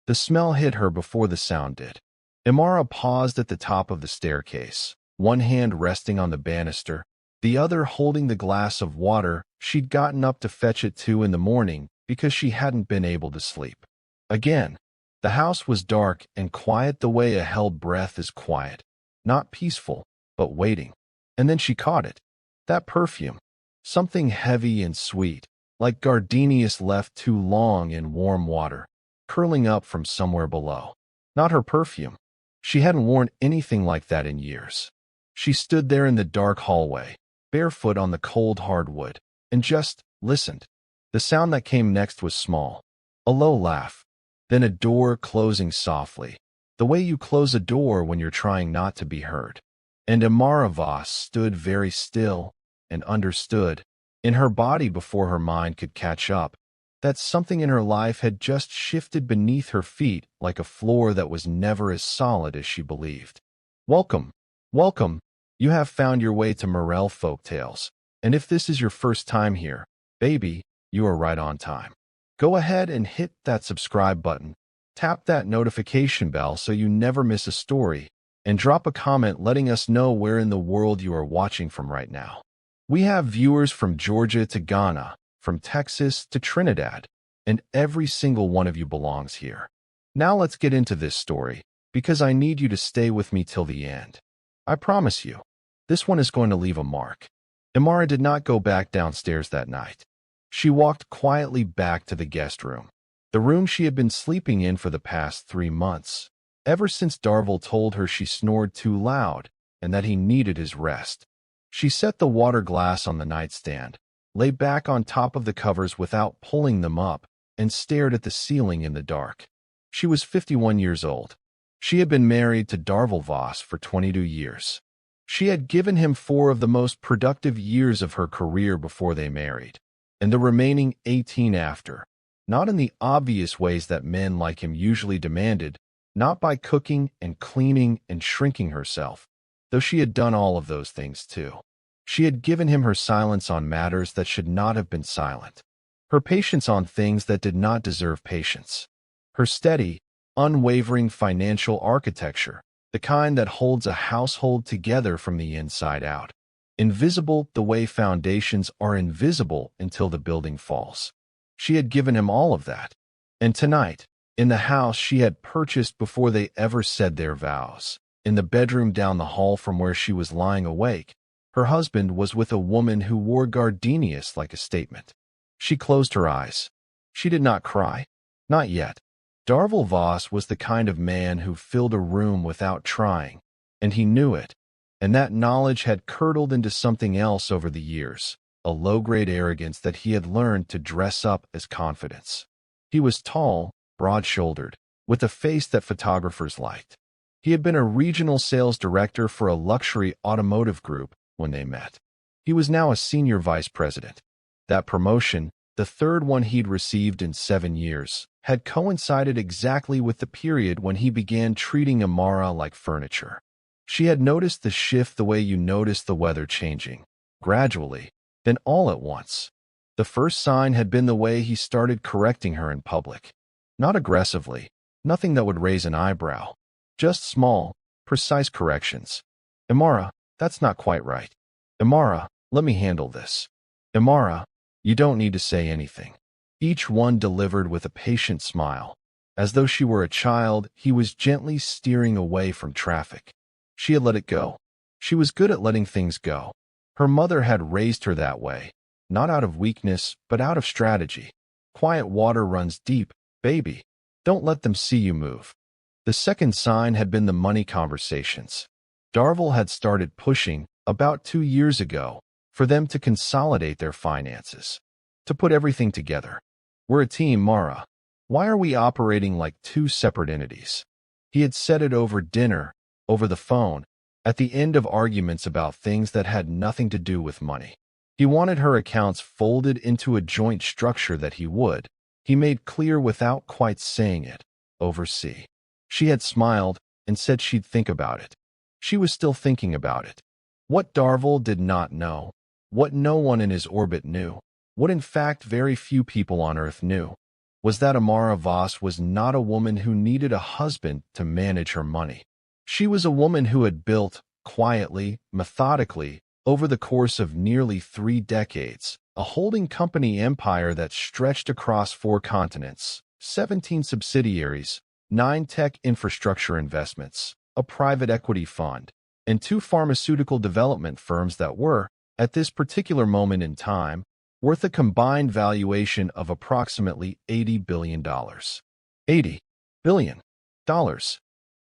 The smell hit her before the sound did. Imara paused at the top of the staircase, one hand resting on the banister, the other holding the glass of water she'd gotten up to fetch at 2 in the morning because she hadn't been able to sleep. Again, the house was dark and quiet the way a held breath is quiet. Not peaceful, but waiting. And then she caught it. That perfume. Something heavy and sweet, like gardenias left too long in warm water, curling up from somewhere below. Not her perfume. She hadn't worn anything like that in years. She stood there in the dark hallway, barefoot on the cold hardwood, and just listened. The sound that came next was small. A low laugh. Then a door closing softly, the way you close a door when you're trying not to be heard. And Imara Voss stood very still and understood, in her body before her mind could catch up, that something in her life had just shifted beneath her feet like a floor that was never as solid as she believed. Welcome, welcome. You have found your way to Morel Folktales, and if this is your first time here, baby, you are right on time. Go ahead and hit that subscribe button, tap that notification bell so you never miss a story, and drop a comment letting us know where in the world you are watching from right now. We have viewers from Georgia to Ghana, from Texas to Trinidad, and every single one of you belongs here. Now let's get into this story, because I need you to stay with me till the end. I promise you, this one is going to leave a mark. Imara did not go back downstairs that night. She walked quietly back to the guest room, the room she had been sleeping in for the past 3 months, ever since Darvel told her she snored too loud and that he needed his rest. She set the water glass on the nightstand, lay back on top of the covers without pulling them up, and stared at the ceiling in the dark. She was 51 years old. She had been married to Darvel Voss for 22 years. She had given him 4 of the most productive years of her career before they married, and the remaining 18 after, not in the obvious ways that men like him usually demanded, not by cooking and cleaning and shrinking herself, though she had done all of those things too. She had given him her silence on matters that should not have been silent, her patience on things that did not deserve patience, her steady, unwavering financial architecture, the kind that holds a household together from the inside out. Invisible the way foundations are invisible until the building falls. She had given him all of that. And tonight, in the house she had purchased before they ever said their vows, in the bedroom down the hall from where she was lying awake, her husband was with a woman who wore gardenias like a statement. She closed her eyes. She did not cry. Not yet. Darvel Voss was the kind of man who filled a room without trying, and he knew it. And that knowledge had curdled into something else over the years, a low-grade arrogance that he had learned to dress up as confidence. He was tall, broad-shouldered, with a face that photographers liked. He had been a regional sales director for a luxury automotive group when they met. He was now a senior vice president. That promotion, the 3rd one he'd received in 7 years, had coincided exactly with the period when he began treating Imara like furniture. She had noticed the shift the way you notice the weather changing, gradually, then all at once. The first sign had been the way he started correcting her in public. Not aggressively, nothing that would raise an eyebrow. Just small, precise corrections. Imara, that's not quite right. Imara, let me handle this. Imara, you don't need to say anything. Each one delivered with a patient smile. As though she were a child, he was gently steering away from traffic. She had let it go. She was good at letting things go. Her mother had raised her that way, not out of weakness, but out of strategy. Quiet water runs deep, baby. Don't let them see you move. The second sign had been the money conversations. Darvel had started pushing, about 2 years ago, for them to consolidate their finances, to put everything together. We're a team, Mara. Why are we operating like 2 separate entities? He had said it over dinner, over the phone, at the end of arguments about things that had nothing to do with money. He wanted her accounts folded into a joint structure that he would, he made clear without quite saying it, oversee. She had smiled and said she'd think about it. She was still thinking about it. What Darvel did not know, what no one in his orbit knew, what in fact very few people on Earth knew. was that Amara Voss was not a woman who needed a husband to manage her money. She was a woman who had built, quietly, methodically, over the course of nearly 3 decades, a holding company empire that stretched across 4 continents, 17 subsidiaries, 9 tech infrastructure investments, a private equity fund, and 2 pharmaceutical development firms that were, at this particular moment in time, worth a combined valuation of approximately $80 billion. $80 billion.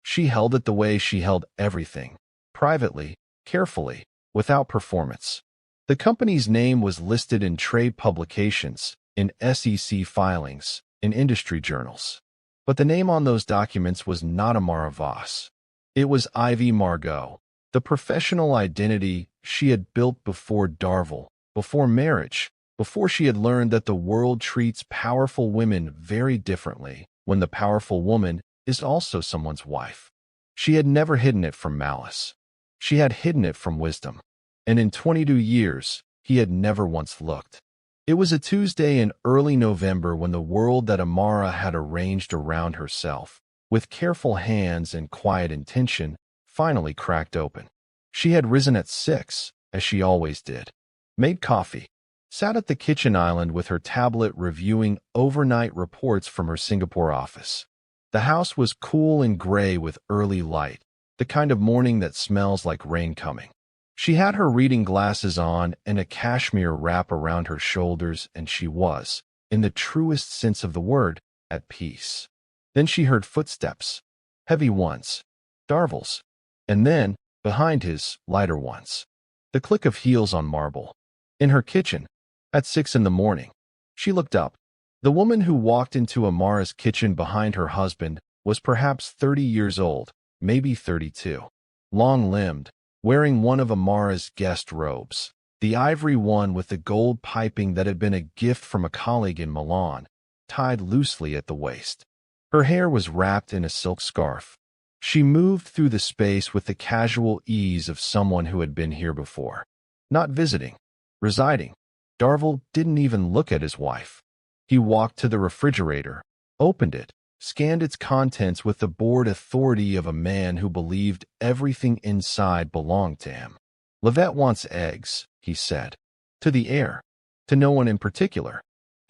She held it the way she held everything, privately, carefully, without performance. The company's name was listed in trade publications, in SEC filings, in industry journals. But the name on those documents was not Amara Voss. It was Ivy Margot, the professional identity she had built before Darvel, before marriage, before she had learned that the world treats powerful women very differently when the powerful woman is also someone's wife. She had never hidden it from malice. She had hidden it from wisdom. And in 22 years, he had never once looked. It was a Tuesday in early November when the world that Amara had arranged around herself, with careful hands and quiet intention, finally cracked open. She had risen at 6, as she always did, made coffee, sat at the kitchen island with her tablet reviewing overnight reports from her Singapore office. The house was cool and gray with early light, the kind of morning that smells like rain coming. She had her reading glasses on and a cashmere wrap around her shoulders, and she was, in the truest sense of the word, at peace. Then she heard footsteps, heavy ones, Darvel's, and then, behind his, lighter ones, the click of heels on marble. In her kitchen, at 6 in the morning, she looked up. The woman who walked into Amara's kitchen behind her husband was perhaps 30 years old, maybe 32. Long-limbed, wearing one of Amara's guest robes, the ivory one with the gold piping that had been a gift from a colleague in Milan, tied loosely at the waist. Her hair was wrapped in a silk scarf. She moved through the space with the casual ease of someone who had been here before. Not visiting, residing. Darvel didn't even look at his wife. He walked to the refrigerator, opened it, scanned its contents with the bored authority of a man who believed everything inside belonged to him. "Livette wants eggs," he said. To the air. To no one in particular.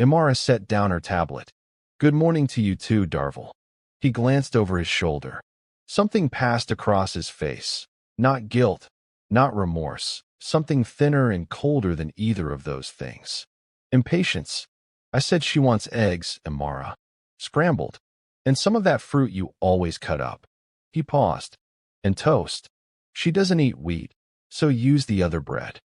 Amara set down her tablet. "Good morning to you too, Darvel." He glanced over his shoulder. Something passed across his face. Not guilt, not remorse. Something thinner and colder than either of those things. Impatience. "I said she wants eggs, Amara. Scrambled. And some of that fruit you always cut up." He paused. "And toast. She doesn't eat wheat, so use the other bread."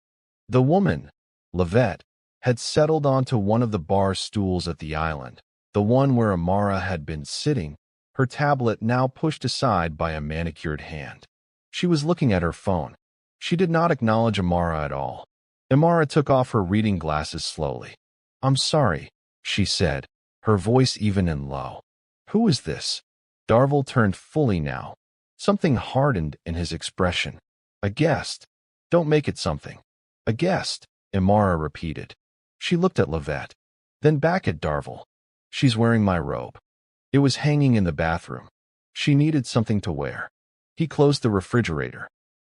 The woman, Livette, had settled onto one of the bar stools at the island, the one where Amara had been sitting, her tablet now pushed aside by a manicured hand. She was looking at her phone. She did not acknowledge Amara at all. Amara took off her reading glasses slowly. "I'm sorry," she said, her voice even and low. "Who is this?" Darvel turned fully now. Something hardened in his expression. "A guest. Don't make it something." "A guest," Amara repeated. She looked at Livette, then back at Darvel. "She's wearing my robe. It was hanging in the bathroom. She needed something to wear." He closed the refrigerator.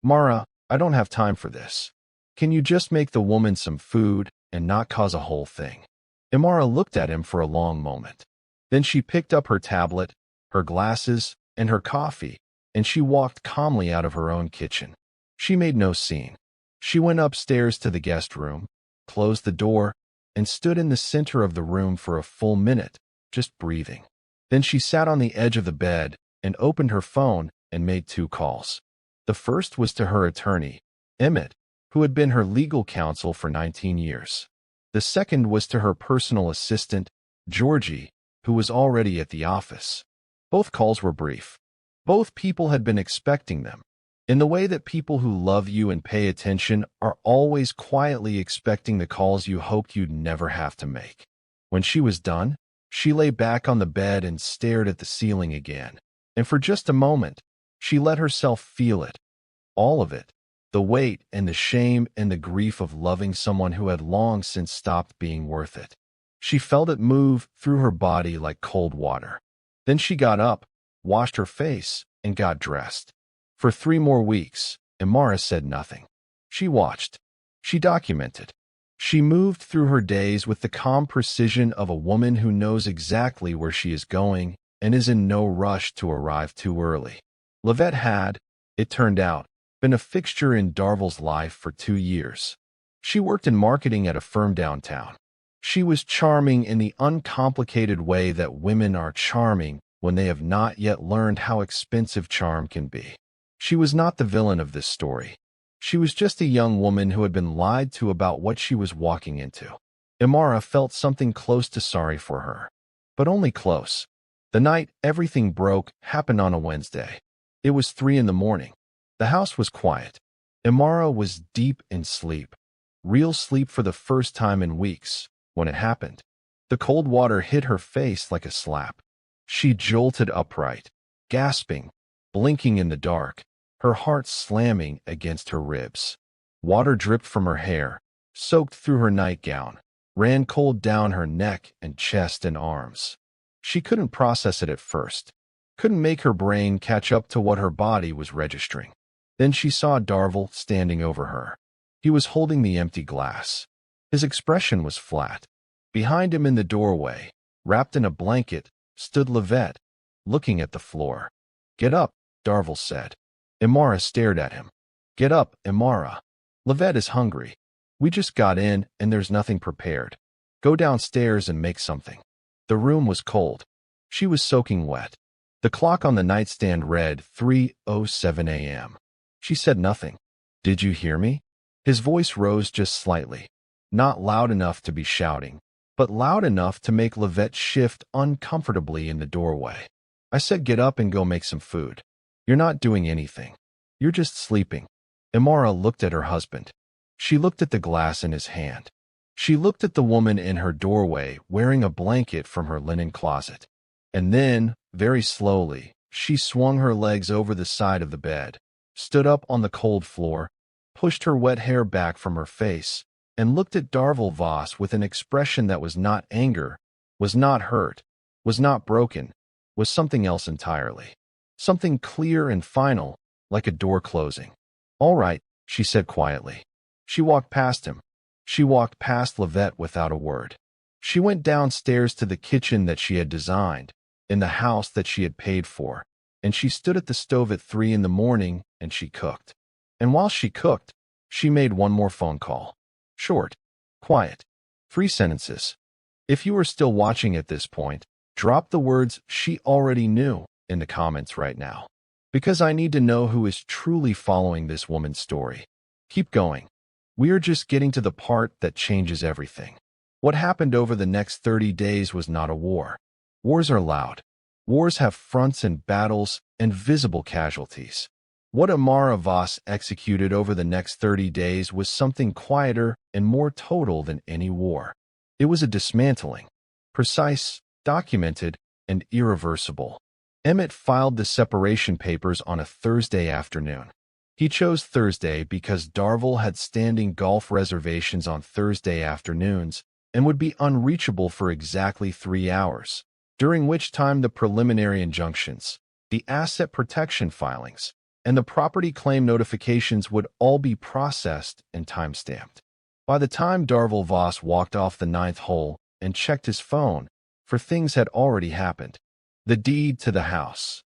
"Mara, I don't have time for this. Can you just make the woman some food and not cause a whole thing?" Amara looked at him for a long moment. Then she picked up her tablet, her glasses, and her coffee, and she walked calmly out of her own kitchen. She made no scene. She went upstairs to the guest room, closed the door, and stood in the center of the room for a full minute, just breathing. Then she sat on the edge of the bed and opened her phone and made 2 calls. The first was to her attorney, Emmett, who had been her legal counsel for 19 years. The second was to her personal assistant, Georgie, who was already at the office. Both calls were brief. Both people had been expecting them, in the way that people who love you and pay attention are always quietly expecting the calls you hoped you'd never have to make. When she was done, she lay back on the bed and stared at the ceiling again, and for just a moment, she let herself feel it, all of it, the weight and the shame and the grief of loving someone who had long since stopped being worth it. She felt it move through her body like cold water. Then she got up, washed her face, and got dressed. For 3 more weeks, Imara said nothing. She watched. She documented. She moved through her days with the calm precision of a woman who knows exactly where she is going and is in no rush to arrive too early. Livette had, it turned out, been a fixture in Darvill's life for 2 years. She worked in marketing at a firm downtown. She was charming in the uncomplicated way that women are charming when they have not yet learned how expensive charm can be. She was not the villain of this story. She was just a young woman who had been lied to about what she was walking into. Imara felt something close to sorry for her, but only close. The night everything broke happened on a Wednesday. It was 3 in the morning. The house was quiet. Imara was deep in sleep, real sleep for the first time in weeks, when it happened. The cold water hit her face like a slap. She jolted upright, gasping, blinking in the dark, her heart slamming against her ribs. Water dripped from her hair, soaked through her nightgown, ran cold down her neck and chest and arms. She couldn't process it at first, couldn't make her brain catch up to what her body was registering. Then she saw Darvill standing over her. He was holding the empty glass. His expression was flat. Behind him in the doorway, wrapped in a blanket, stood Livette, looking at the floor. "Get up," Darvill said. Imara stared at him. "Get up, Imara. Livette is hungry. We just got in and there's nothing prepared. Go downstairs and make something." The room was cold. She was soaking wet. The clock on the nightstand read 3:07 a.m. She said nothing. "Did you hear me?" His voice rose just slightly, not loud enough to be shouting, but loud enough to make Livette shift uncomfortably in the doorway. "I said get up and go make some food. You're not doing anything. You're just sleeping." Imara looked at her husband. She looked at the glass in his hand. She looked at the woman in her doorway wearing a blanket from her linen closet. And then, very slowly, she swung her legs over the side of the bed, stood up on the cold floor, pushed her wet hair back from her face, and looked at Darvill Voss with an expression that was not anger, was not hurt, was not broken, was something else entirely. Something clear and final, like a door closing. "All right," she said quietly. She walked past him. She walked past Livette without a word. She went downstairs to the kitchen that she had designed, in the house that she had paid for, and she stood at the stove at 3 in the morning and she cooked. And while she cooked, she made one more phone call. Short, quiet, 3 sentences. If you are still watching at this point, drop the words "she already knew" in the comments right now, because I need to know who is truly following this woman's story. Keep going. We are just getting to the part that changes everything. What happened over the next 30 days was not a war. Wars are loud. Wars have fronts and battles and visible casualties. What Imara Voss executed over the next 30 days was something quieter and more total than any war. It was a dismantling, precise, documented, and irreversible. Emmett filed the separation papers on a Thursday afternoon. He chose Thursday because Darvill had standing golf reservations on Thursday afternoons and would be unreachable for exactly 3 hours, during which time the preliminary injunctions, the asset protection filings, and the property claim notifications would all be processed and time-stamped. By the time Darvill Voss walked off the 9th hole and checked his phone, for things had already happened. The deed to the house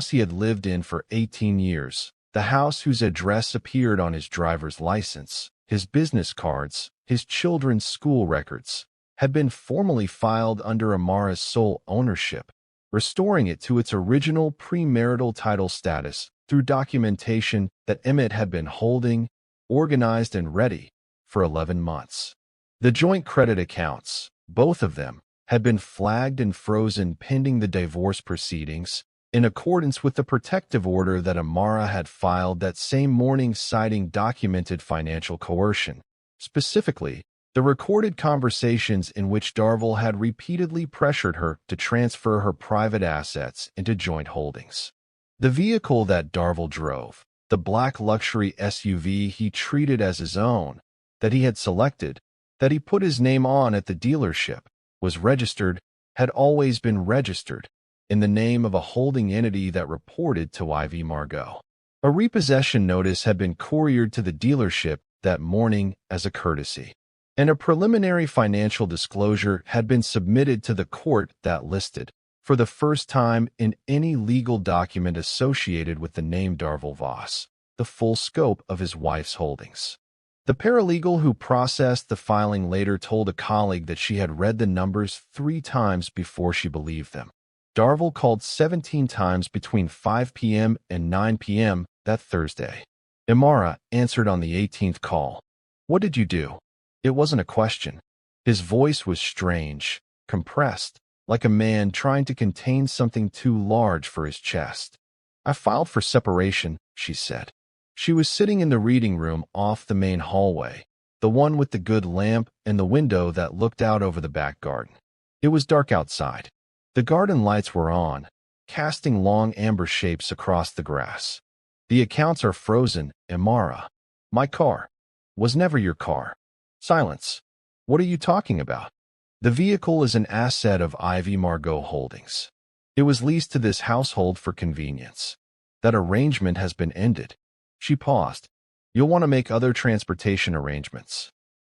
he had lived in for 18 years, the house whose address appeared on his driver's license, his business cards, his children's school records, had been formally filed under Imara's sole ownership, restoring it to its original premarital title status through documentation that Emmett had been holding, organized and ready, for 11 months. The joint credit accounts, both of them, had been flagged and frozen pending the divorce proceedings, in accordance with the protective order that Imara had filed that same morning citing documented financial coercion. Specifically, the recorded conversations in which Darvill had repeatedly pressured her to transfer her private assets into joint holdings. The vehicle that Darvill drove, the black luxury SUV he treated as his own, that he had selected, that he put his name on at the dealership, was registered, had always been registered, in the name of a holding entity that reported to IV Margot. A repossession notice had been couriered to the dealership that morning as a courtesy, and a preliminary financial disclosure had been submitted to the court that listed, for the first time in any legal document associated with the name Darvel Voss, the full scope of his wife's holdings. The paralegal who processed the filing later told a colleague that she had read the numbers 3 times before she believed them. Darvel called 17 times between 5 p.m. and 9 p.m. that Thursday. Imara answered on the 18th call. "What did you do?" It wasn't a question. His voice was strange, compressed, like a man trying to contain something too large for his chest. "I filed for separation," she said. She was sitting in the reading room off the main hallway, the one with the good lamp and the window that looked out over the back garden. It was dark outside. The garden lights were on, casting long amber shapes across the grass. "The accounts are frozen, Imara. My car was never your car." "Silence. What are you talking about?" "The vehicle is an asset of IV Margot Holdings. It was leased to this household for convenience. That arrangement has been ended." She paused. "You'll want to make other transportation arrangements."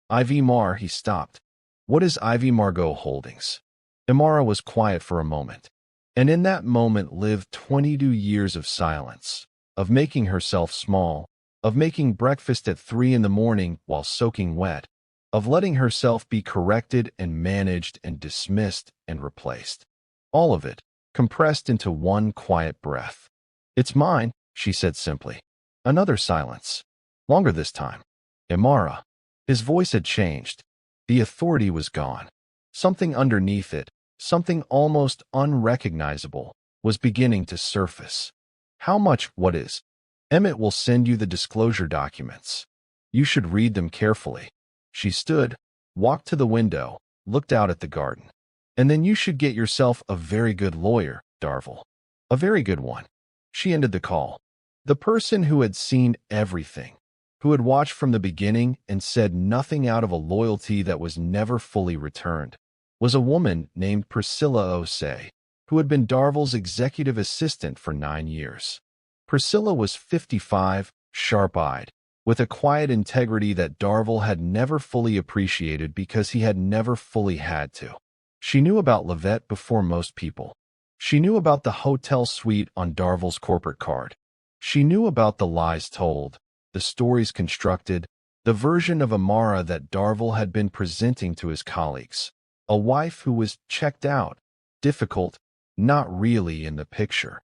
"IV Mar," he stopped. "What is IV Margot Holdings?" Imara was quiet for a moment, and in that moment lived 22 years of silence, of making herself small, of making breakfast at 3 in the morning while soaking wet, of letting herself be corrected and managed and dismissed and replaced. All of it, compressed into one quiet breath. "It's mine," she said simply. Another silence. Longer this time. "Imara." His voice had changed. The authority was gone. Something underneath it, something almost unrecognizable, was beginning to surface. "How much? What is?" "Emmett will send you the disclosure documents. You should read them carefully." She stood, walked to the window, looked out at the garden. "And then you should get yourself a very good lawyer, Darvel. A very good one." She ended the call. The person who had seen everything, who had watched from the beginning and said nothing out of a loyalty that was never fully returned, was a woman named Priscilla Osei, who had been Darvel's executive assistant for 9 years. Priscilla was 55, sharp-eyed, with a quiet integrity that Darvel had never fully appreciated because he had never fully had to. She knew about Livette before most people. She knew about the hotel suite on Darvel's corporate card. She knew about the lies told, the stories constructed, the version of Imara that Darvel had been presenting to his colleagues. A wife who was checked out, difficult, not really in the picture,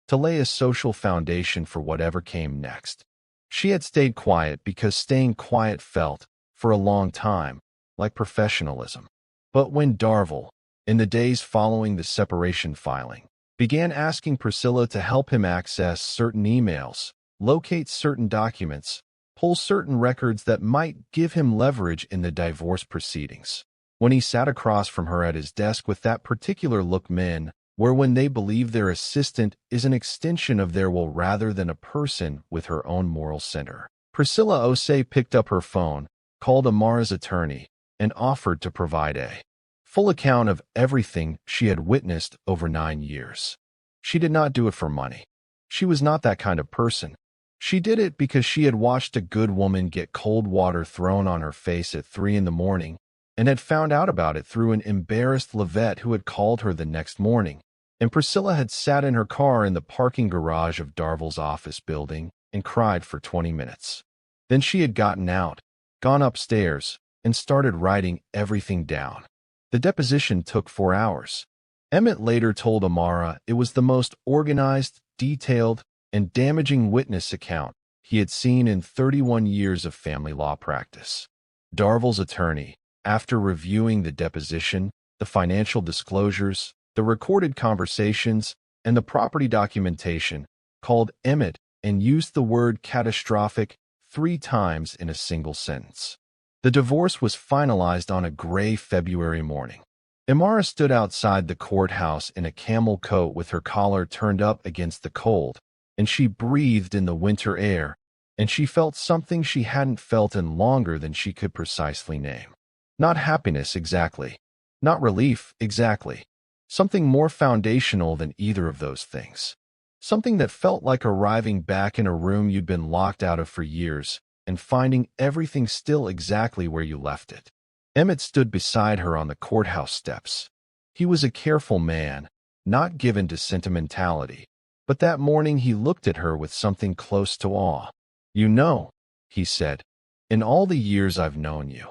to lay a social foundation for whatever came next. She had stayed quiet because staying quiet felt, for a long time, like professionalism. But when Darvel, in the days following the separation filing, began asking Priscilla to help him access certain emails, locate certain documents, pull certain records that might give him leverage in the divorce proceedings, when he sat across from her at his desk with that particular look men where when they believe their assistant is an extension of their will rather than a person with her own moral center. Priscilla Osei picked up her phone, called Imara's attorney, and offered to provide a full account of everything she had witnessed over 9 years. She did not do it for money. She was not that kind of person. She did it because she had watched a good woman get cold water thrown on her face at 3 in the morning and had found out about it through an embarrassed Livette who had called her the next morning. And Priscilla had sat in her car in the parking garage of Darvel's office building and cried for 20 minutes. Then she had gotten out, gone upstairs, and started writing everything down. The deposition took 4 hours. Emmett later told Imara it was the most organized, detailed, and damaging witness account he had seen in 31 years of family law practice. Darvel's attorney, after reviewing the deposition, the financial disclosures, the recorded conversations, and the property documentation, called Emmett and used the word catastrophic 3 times in a single sentence. The divorce was finalized on a gray February morning. Imara stood outside the courthouse in a camel coat with her collar turned up against the cold, and she breathed in the winter air, and she felt something she hadn't felt in longer than she could precisely name. Not happiness exactly. Not relief, exactly. Something more foundational than either of those things. Something that felt like arriving back in a room you'd been locked out of for years and finding everything still exactly where you left it. Emmett stood beside her on the courthouse steps. He was a careful man, not given to sentimentality, but that morning he looked at her with something close to awe. "You know," he said, "in all the years I've known you."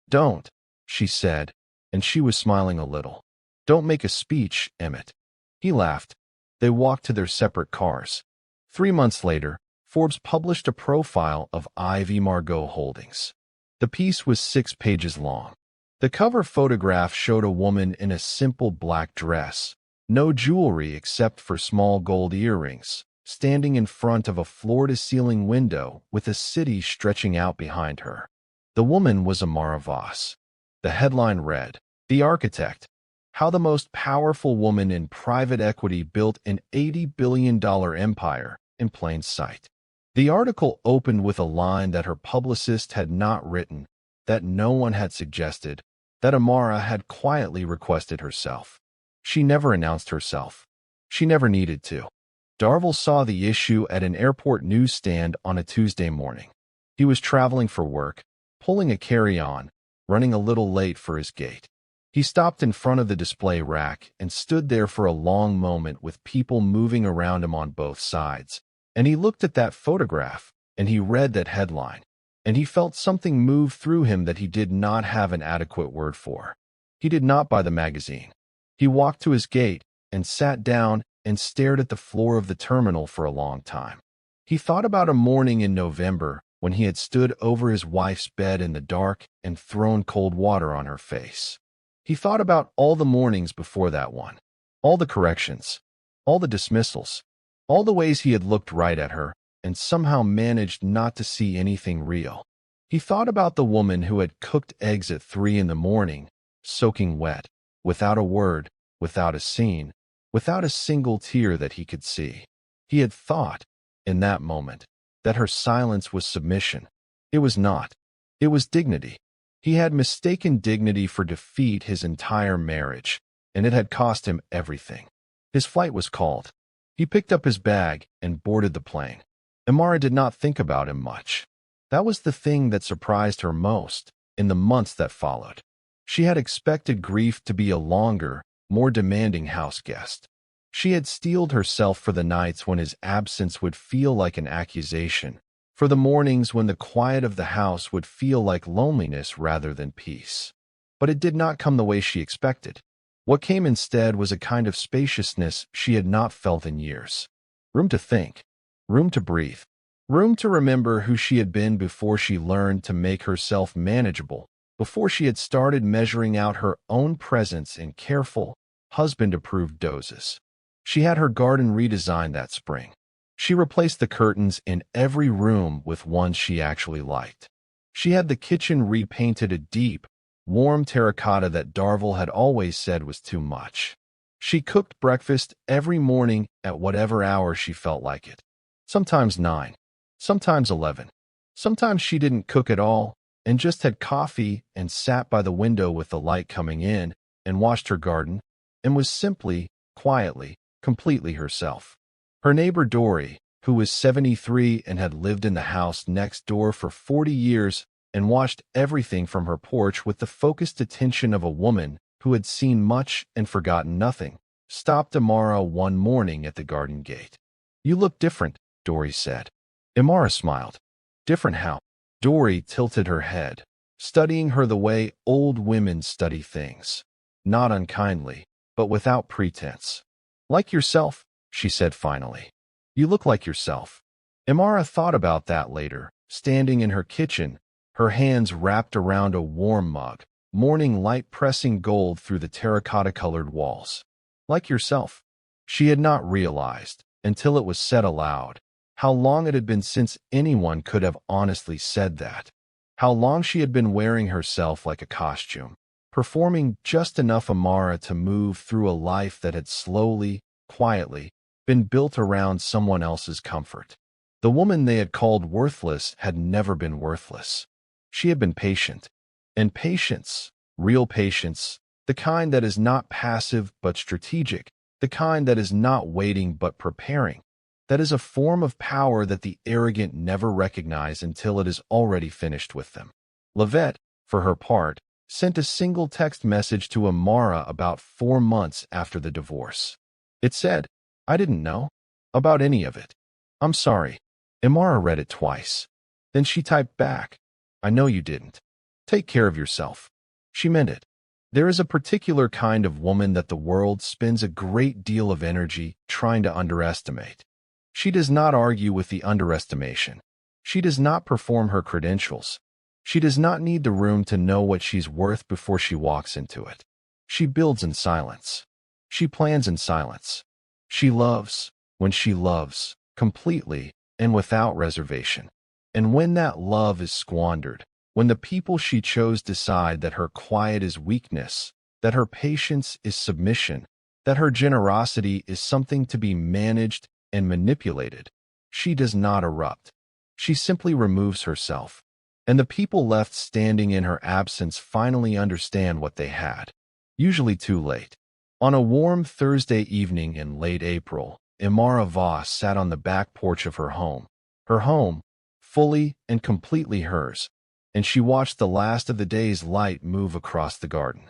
"Don't," she said, and she was smiling a little. "Don't make a speech, Emmett." He laughed. They walked to their separate cars. 3 months later, Forbes published a profile of Ivy Margot Holdings. The piece was 6 pages long. The cover photograph showed a woman in a simple black dress, no jewelry except for small gold earrings, standing in front of a floor-to-ceiling window with a city stretching out behind her. The woman was Amara Voss. The headline read, "The Architect: How the Most Powerful Woman in Private Equity Built an $80 billion Empire in Plain Sight." The article opened with a line that her publicist had not written, that no one had suggested, that Amara had quietly requested herself. She never announced herself. She never needed to. Darville saw the issue at an airport newsstand on a Tuesday morning. He was traveling for work, pulling a carry-on, running a little late for his gate. He stopped in front of the display rack and stood there for a long moment with people moving around him on both sides. And he looked at that photograph, and he read that headline, and he felt something move through him that he did not have an adequate word for. He did not buy the magazine. He walked to his gate and sat down and stared at the floor of the terminal for a long time. He thought about a morning in November when he had stood over his wife's bed in the dark and thrown cold water on her face. He thought about all the mornings before that one, all the corrections, all the dismissals, all the ways he had looked right at her and somehow managed not to see anything real. He thought about the woman who had cooked eggs at 3 in the morning, soaking wet, without a word, without a scene, without a single tear that he could see. He had thought, in that moment, that her silence was submission. It was not. It was dignity. He had mistaken dignity for defeat his entire marriage, and it had cost him everything. His flight was called. He picked up his bag and boarded the plane. Amara did not think about him much. That was the thing that surprised her most in the months that followed. She had expected Grief to be a longer, more demanding house guest. She had steeled herself for the nights when his absence would feel like an accusation, for the mornings when the quiet of the house would feel like loneliness rather than peace. But it did not come the way she expected. What came instead was a kind of spaciousness she had not felt in years. Room to think, room to breathe, room to remember who she had been before she learned to make herself manageable, before she had started measuring out her own presence in careful, husband-approved doses. She had her garden redesigned that spring. She replaced the curtains in every room with ones she actually liked. She had the kitchen repainted a deep, warm terracotta that Darville had always said was too much. She cooked breakfast every morning at whatever hour she felt like it. Sometimes 9, sometimes 11. Sometimes she didn't cook at all and just had coffee and sat by the window with the light coming in and watched her garden and was simply, quietly, completely herself. Her neighbor Dory, who was 73 and had lived in the house next door for 40 years and watched everything from her porch with the focused attention of a woman who had seen much and forgotten nothing, stopped Amara one morning at the garden gate. "You look different," Dory said. Amara smiled. "Different how?" Dory tilted her head, studying her the way old women study things, not unkindly, but without pretense. "Like yourself," she said finally. "You look like yourself." Amara thought about that later, standing in her kitchen, her hands wrapped around a warm mug, morning light pressing gold through the terracotta-colored walls. Like yourself. She had not realized, until it was said aloud, how long it had been since anyone could have honestly said that. How long she had been wearing herself like a costume, performing just enough Amara to move through a life that had slowly, quietly, been built around someone else's comfort. The woman they had called worthless had never been worthless. She had been patient. And patience, real patience, the kind that is not passive but strategic, the kind that is not waiting but preparing. That is a form of power that the arrogant never recognize until it is already finished with them. Lavette, for her part, sent a single text message to Amara about 4 months after the divorce. It said, "I didn't know about any of it. I'm sorry." Amara read it twice. Then she typed back, "I know you didn't. Take care of yourself." She meant it. There is a particular kind of woman that the world spends a great deal of energy trying to underestimate. She does not argue with the underestimation. She does not perform her credentials. She does not need the room to know what she's worth before she walks into it. She builds in silence. She plans in silence. She loves, when she loves, completely and without reservation. And when that love is squandered, when the people she chose decide that her quiet is weakness, that her patience is submission, that her generosity is something to be managed and manipulated, she does not erupt. She simply removes herself, and the people left standing in her absence finally understand what they had, usually too late. On a warm Thursday evening in late April, Imara Voss sat on the back porch of her home, fully and completely hers, and she watched the last of the day's light move across the garden.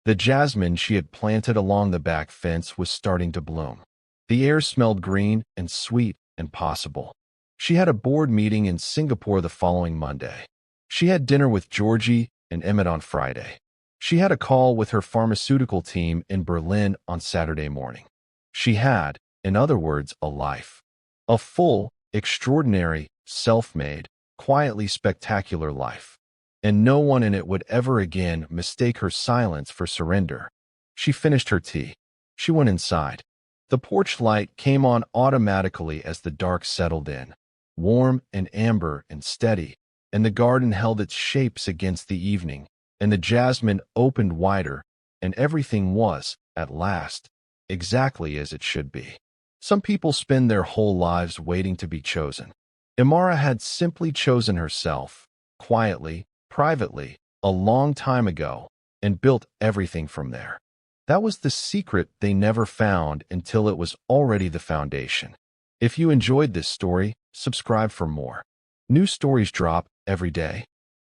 The jasmine she had planted along the back fence was starting to bloom. The air smelled green and sweet and possible. She had a board meeting in Singapore the following Monday. She had dinner with Georgie and Emmett on Friday. She had a call with her pharmaceutical team in Berlin on Saturday morning. She had, in other words, a life. A full, extraordinary, self-made, quietly spectacular life. And no one in it would ever again mistake her silence for surrender. She finished her tea. She went inside. The porch light came on automatically as the dark settled in, warm and amber and steady, and the garden held its shapes against the evening, and the jasmine opened wider, and everything was, at last, exactly as it should be. Some people spend their whole lives waiting to be chosen. Imara had simply chosen herself, quietly, privately, a long time ago, and built everything from there. That was the secret they never found until it was already the foundation. If you enjoyed this story, subscribe for more. New stories drop every day.